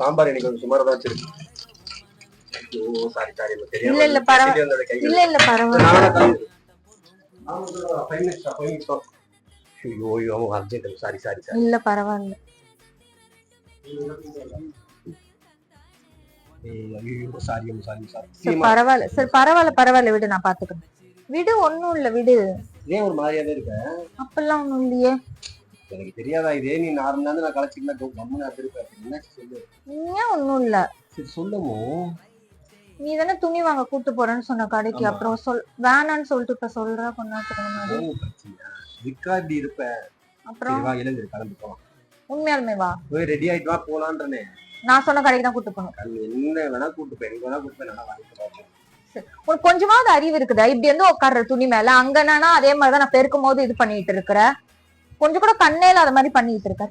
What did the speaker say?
சாம்பார் எனக்கு கொஞ்சம் சுமாரா தான் வச்சிருக்கு. இல்ல இல்ல பரவாயில்ல, இல்ல இல்ல பரவாயில்ல. இல்ல பரவாயில்ல. பரவாயில்ல சார், பரவாயில்ல பரவாயில்ல, விடு நான் பாத்துக்கிறேன். விடு, ஒண்ணும் இல்ல, விடு. ஏன் ஒரு மாதிரியாவே இருக்க? அப்பெல்லாம் ஒண்ணும் இல்லையே. எனக்கு தெரியாதா இதே நீ நார்மலா நான் கலச்சிக்கலாம் கம்முனா இருப்பேன். என்ன சொல்லு? ஏன் ஒண்ணும் இல்ல. சரி சொல்லுமோ. நீ தானே துணி வாங்க கூட்டு போறேன்னு சொன்ன கடைக்கு, அப்புறம் வேணான்னு சொல்லிட்டு இப்ப சொல்ற கொண்டாத்துக்கு முன்னாடி. இதுக்கா இப்படி இருப்ப? அப்புறம் வா எழுந்து கிளம்பி போலாம். உண்மையாலுமே வா, போய் ரெடி ஆயிட்டு வா போலான்றனே. நான் சொன்ன கடைக்கு தான் கூட்டு போகணும். என்ன வேணா கூட்டு போய் எங்க வேணா கூட்டு போய் நல்லா வாங்கிட்டு. உனக்கு கொஞ்சமாவது அறிவு இருக்குதா? இப்படி வந்து உட்கார்ற துணி மேல அங்கன்னா அதே மாதிரிதான் நான் பெருக்கும் போது இது பண்ணிட்டு இருக்கிற. கொஞ்சம் கூட கண்ணே இல்லாத மாதிரி பண்ணிட்டு இருக்க.